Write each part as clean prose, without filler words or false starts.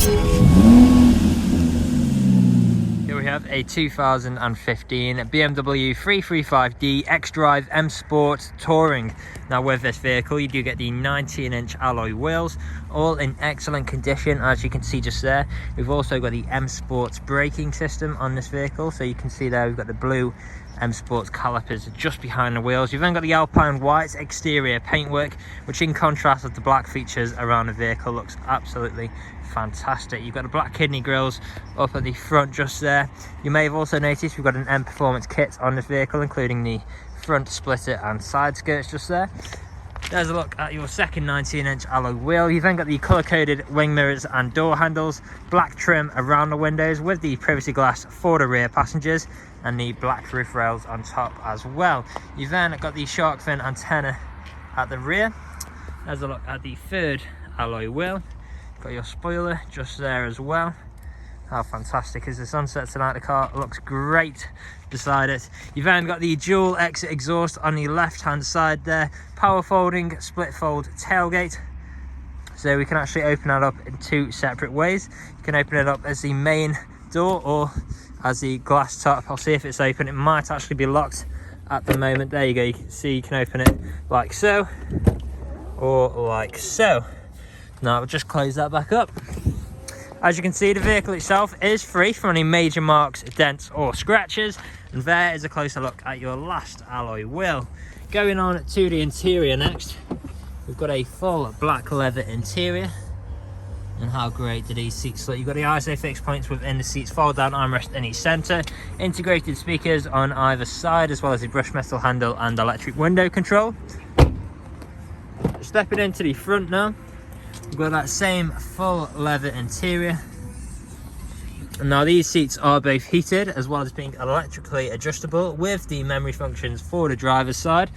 Here we have a 2015 BMW 335D XDRIVE M Sport Touring. Now with this vehicle you do get the 19-inch alloy wheels, all in excellent condition as you can see just there. We've also got the M Sports braking system on this vehicle, so you can see there we've got the blue M Sports calipers just behind the wheels. You've then got the Alpine White exterior paintwork, which in contrast with the black features around the vehicle looks absolutely fantastic. You've got the black kidney grills up at the front just there. You may have also noticed we've got an M Performance kit on this vehicle, including the front splitter and side skirts just there. There's a look at your second 19-inch alloy wheel. You've then got the colour-coded wing mirrors and door handles, black trim around the windows with the privacy glass for the rear passengers, and the black roof rails on top as well. You've then got the shark fin antenna at the rear. There's a look at the third alloy wheel. Got your spoiler just there as well. How fantastic is the sunset tonight? The car looks great beside it. You've then got the dual exit exhaust on the left hand side there, power folding split fold tailgate, so we can actually open that up in two separate ways. You can open it up as the main door or as the glass top. I'll see if it's open. It might actually be locked at the moment. There you go, you can see you can open it like so or like so. Now I'll just close that back up. As you can see, the vehicle itself is free from any major marks, dents or scratches. And there is a closer look at your last alloy wheel. Going on to the interior next, we've got a full black leather interior. And how great do these seats look? You've got the ISO fixed points within the seats, fold down armrest in each centre, integrated speakers on either side, as well as a brushed metal handle and electric window control. Stepping into the front now, we've got that same full leather interior. And now these seats are both heated as well as being electrically adjustable with the memory functions for the driver's side.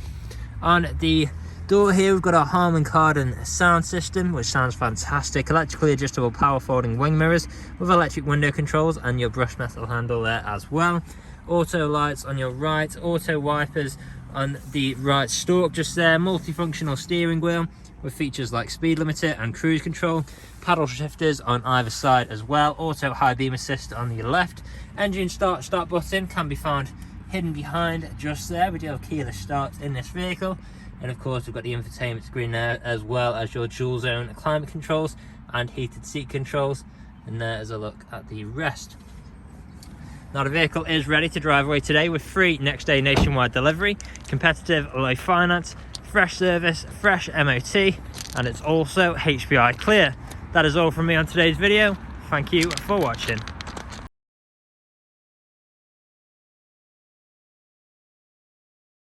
On the door here we've got our Harman Kardon sound system, which sounds fantastic. Electrically adjustable power folding wing mirrors with electric window controls and your brushed metal handle there as well. Auto lights on your right, auto wipers on the right stalk just there, multifunctional steering wheel with features like speed limiter and cruise control, paddle shifters on either side as well, auto high beam assist on the left. Engine start button can be found hidden behind just there. We do have keyless start in this vehicle, and of course we've got the infotainment screen there, as well as your dual zone climate controls and heated seat controls. And there's a look at the rest. Now the vehicle is ready to drive away today with free next day nationwide delivery, competitive low finance, fresh service, fresh MOT, and it's also HPI clear. That is all from me on today's video. Thank you for watching.